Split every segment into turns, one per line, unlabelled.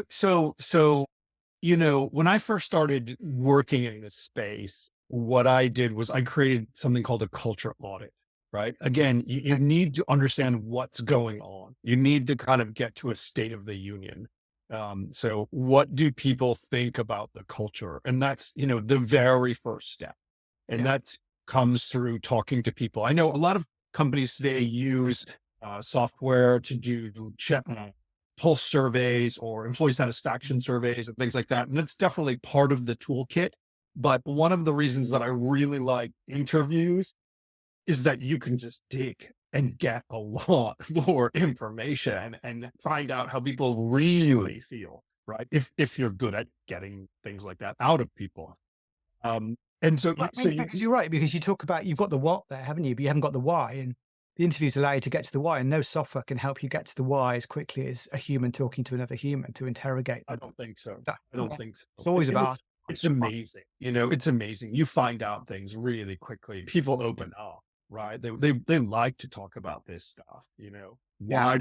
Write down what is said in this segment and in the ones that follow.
So, when I first started working in this space, what I did was I created something called a culture audit, right? Again, you need to understand what's going on. You need to kind of get to a state of the union. So what do people think about the culture? And that's, the very first step. And
Yeah.
that comes through talking to people. I know a lot of companies today use software to do pulse surveys or employee satisfaction surveys and things like that. And it's definitely part of the toolkit. But one of the reasons that I really like interviews is that you can just dig and get a lot more information and find out how people really feel, right? If you're good at getting things like that out of people. And so,
I
so
mean,
you,
because you're right, because you talk about you've got the what there, haven't you? But you haven't got the why. And the interviews allow you to get to the why, and no software can help you get to the why as quickly as a human talking to another human to interrogate
I
them.
don't think so.
That-
I don't
yeah.
think so.
It's always about
It's amazing. It's amazing. You find out things really quickly. People open up, right? They like to talk about this stuff.
yeah,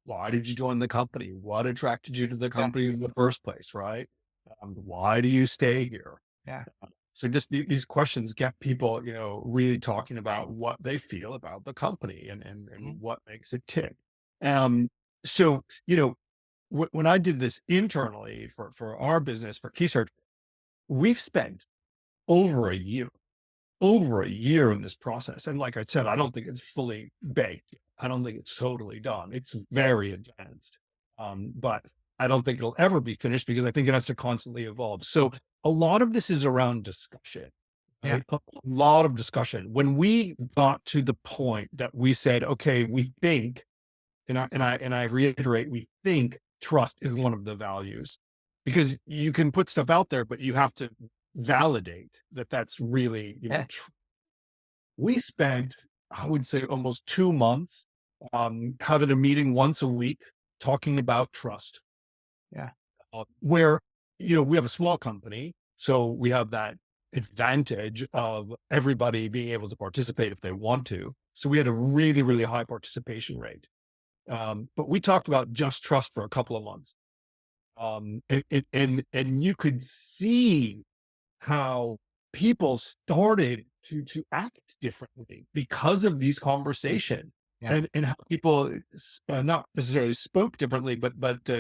Why did you join the company? What attracted you to the
yeah,
company in the first place, right? Why do you stay here?
yeah.
So just these questions get people, really talking about what they feel about the company and
Mhm.
what makes it tick. Um, so, when I did this internally for our business for Keysearch, we've spent over a year, over a year in this process. And like I said, I don't think it's fully baked. I don't think it's totally done. It's very advanced. But I don't think it'll ever be finished because I think it has to constantly evolve. So a lot of this is around discussion,
Yeah,
right? A lot of discussion. When we got to the point that we said, okay, we think, and I reiterate, we think trust is one of the values because you can put stuff out there, but you have to validate that that's really,
yeah,
we spent, I would say, almost 2 months having a meeting once a week talking about trust,
yeah.
where, we have a small company. So we have that advantage of everybody being able to participate if they want to. So we had a really, really high participation rate. But we talked about just trust for a couple of months. And you could see how people started to act differently because of these conversations
Yeah.
and how people not necessarily spoke differently, but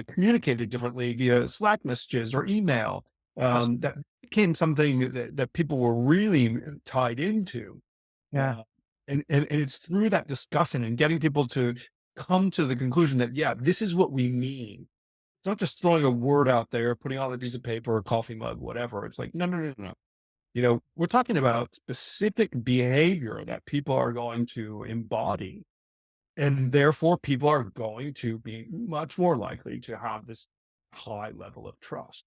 communicated differently via Slack messages or email.
That's
That became something that people were really tied into.
yeah,
Uh, and it's through that discussion and getting people to come to the conclusion that, yeah, this is what we mean. It's not just throwing a word out there, putting on a piece of paper or coffee mug, whatever. It's like, no, no, no, no. We're talking about specific behavior that people are going to embody. And therefore, people are going to be much more likely to have this high level of trust.